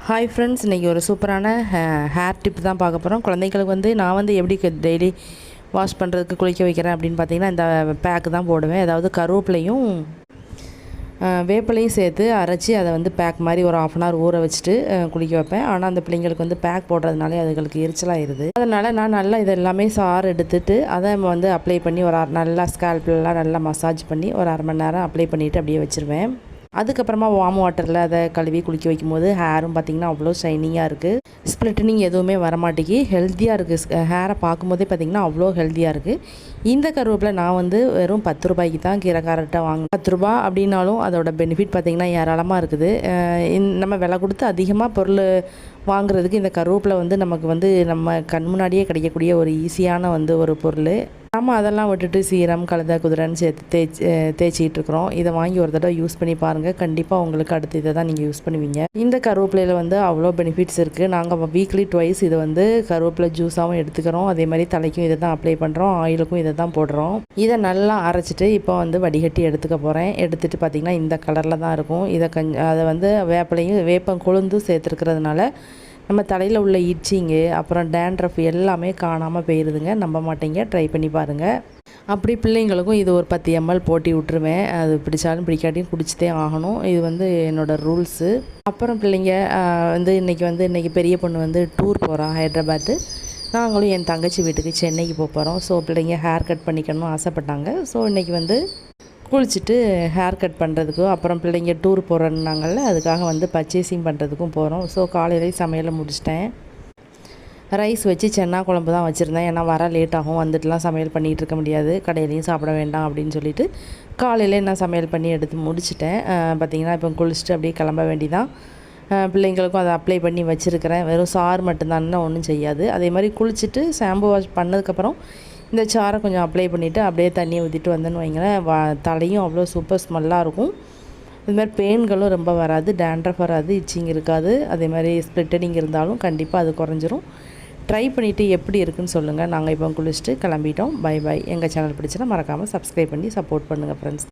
Hi friends, இன்றைக்கி ஒரு சூப்பரான ஹேர் டிப் தான் பார்க்க போகிறோம். குழந்தைங்களுக்கு வந்து நான் எப்படி டெய்லி வாஷ் பண்ணுறதுக்கு குளிக்க வைக்கிறேன் அப்படின்னு பார்த்தீங்கன்னா, இந்த பேக்கு தான் போடுவேன். அதாவது கருவேப்பிலையும் வேப்பிலையும் சேர்த்து அரைச்சி அதை வந்து பேக் மாதிரி ஒரு 1/2 அன் ஹவர் ஊற வச்சுட்டு குளிக்க வைப்பேன். ஆனால் அந்த பிள்ளைங்களுக்கு வந்து பேக் போடுறதுனாலே அதுங்களுக்கு எரிச்சலாகிடுது. அதனால் நான் நல்லா இது எல்லாமே சாறு எடுத்துகிட்டு அதை வந்து அப்ளை பண்ணி நல்லா ஸ்கேல்ப்லாம் நல்லா மசாஜ் பண்ணி ஒரு 1/2 மணி நேரம் அப்ளை பண்ணிவிட்டு அப்படியே வச்சுருவேன். அதுக்கப்புறமா வார்ம் வாட்டரில் அதை கழுவி குளிக்க வைக்கும்போது ஹேரும் பார்த்திங்கன்னா அவ்வளோ ஷைனிங்காக இருக்குது. ஸ்ப்ளிட்டனிங் எதுவுமே வரமாட்டேங்கி ஹெல்த்தியாக இருக்குது. ஹேரை பார்க்கும்போதே பார்த்திங்கன்னா அவ்வளோ ஹெல்த்தியாக இருக்குது. இந்த கருவேப்பிலை நான் வந்து வெறும் 10 ரூபாய்க்கு தான் கரெக்டாக வாங்குவேன். 10 ரூபா அப்படின்னாலும் அதோட பெனிஃபிட் பார்த்திங்கன்னா ஏராளமாக இருக்குது. நம்ம விலை கொடுத்து அதிகமாக பொருள் வாங்குறதுக்கு இந்த கருவேப்பிலை வந்து நமக்கு வந்து நம்ம கண் முன்னாடியே கிடைக்கக்கூடிய ஒரு ஈஸியான வந்து ஒரு பொருள். நம்ம அதெல்லாம் விட்டுட்டு சீரம் கலந்த குதிரைன்னு சேர்த்து தேய்ச்சிக்கிட்டு இருக்கிறோம். இதை வாங்கி ஒரு தடவை யூஸ் பண்ணி பாருங்கள். கண்டிப்பாக உங்களுக்கு அடுத்து இதை தான் நீங்கள் யூஸ் பண்ணுவீங்க. இந்த கருவேப்பிலையில் வந்து அவ்வளோ பெனிஃபிட்ஸ் இருக்குது. நாங்கள் வீக்லி ட்வைஸ் இதை வந்து கருவேப்பிலை ஜூஸாகவும் எடுத்துக்கிறோம். அதே மாதிரி தலைக்கும் இதை தான் அப்ளை பண்ணுறோம், ஆயிலுக்கும் இதை தான் போடுறோம். இதை நல்லா அரைச்சிட்டு இப்போ வந்து வடிகட்டி எடுத்துக்க போகிறேன். எடுத்துகிட்டு பார்த்திங்கன்னா இந்த கலரில் தான் இருக்கும். அதை வந்து வேப்பம் கொழுந்தும் சேர்த்துருக்கிறதுனால நம்ம தலையில் உள்ள இச்சிங்கு அப்புறம் டேண்ட்ரஃப் எல்லாமே காணாமல் போயிடுதுங்க. நம்ப மாட்டேங்க, ட்ரை பண்ணி பாருங்கள். அப்படி பிள்ளைங்களுக்கும் இது ஒரு 10 ml போட்டி விட்டுருவேன். அது பிடிச்சாலும் பிடிக்காட்டியும் குடிச்சிட்டே ஆகணும். இது வந்து என்னோடய ரூல்ஸு. அப்புறம் பிள்ளைங்க வந்து இன்றைக்கி பெரிய பொண்ணு வந்து டூர் போகிறோம் ஹைதராபாத்து. நாங்களும் என் தங்கச்சி வீட்டுக்கு சென்னைக்கு போகிறோம். ஸோ பிள்ளைங்க ஹேர் கட் பண்ணிக்கணும்னு ஆசைப்பட்டாங்க. ஸோ இன்றைக்கி வந்து குளிச்சுட்டு ஹேர் கட் பண்ணுறதுக்கும் அப்புறம் பிள்ளைங்க டூர் போகிறோன்னாங்கல்ல, அதுக்காக வந்து பர்ச்சேசிங் பண்ணுறதுக்கும் போகிறோம். ஸோ காலையிலே சமையலை முடிச்சிட்டேன். ரைஸ் வச்சு சென்னா குழம்பு தான் வச்சுருந்தேன். ஏன்னா வர லேட் ஆகும், வந்துட்டுலாம் சமையல் பண்ணிகிட்டு இருக்க முடியாது, கடையிலையும் சாப்பிட வேண்டாம் அப்படின்னு சொல்லிட்டு காலையிலே நான் சமையல் பண்ணி எடுத்து முடிச்சிட்டேன். பார்த்திங்கன்னா இப்போ குளிச்சுட்டு அப்படியே கிளம்ப வேண்டிதான். பிள்ளைங்களுக்கும் அதை அப்ளை பண்ணி வச்சுருக்கிறேன். வெறும் சாறு மட்டும்தான், ஒன்றும் செய்யாது. அதே மாதிரி குளிச்சுட்டு ஷாம்பு வாஷ் பண்ணதுக்கப்புறம் இந்த சாரை கொஞ்சம் அப்ளை பண்ணிவிட்டு அப்படியே தண்ணியை ஊற்றிட்டு வந்தேன்னு வைங்களேன், தலையும் அவ்வளோ சூப்பர் ஸ்மெல்லாக இருக்கும். இதுமாதிரி பெயின்களும் ரொம்ப வராது, டேண்ட்ரஃப் வராது, இச்சிங் இருக்காது. அதே மாதிரி ஸ்ப்ளிட்டனிங் இருந்தாலும் கண்டிப்பாக அது குறைஞ்சிரும். ட்ரை பண்ணிவிட்டு எப்படி இருக்குன்னு சொல்லுங்கள். நாங்கள் இப்போ குளிச்சுட்டு கிளம்பிட்டோம். Bye bye. எங்கள் சேனல் பிடிச்சினா மறக்காமல் சப்ஸ்கிரைப் பண்ணி சப்போர்ட் பண்ணுங்கள் ஃப்ரெண்ட்ஸ்.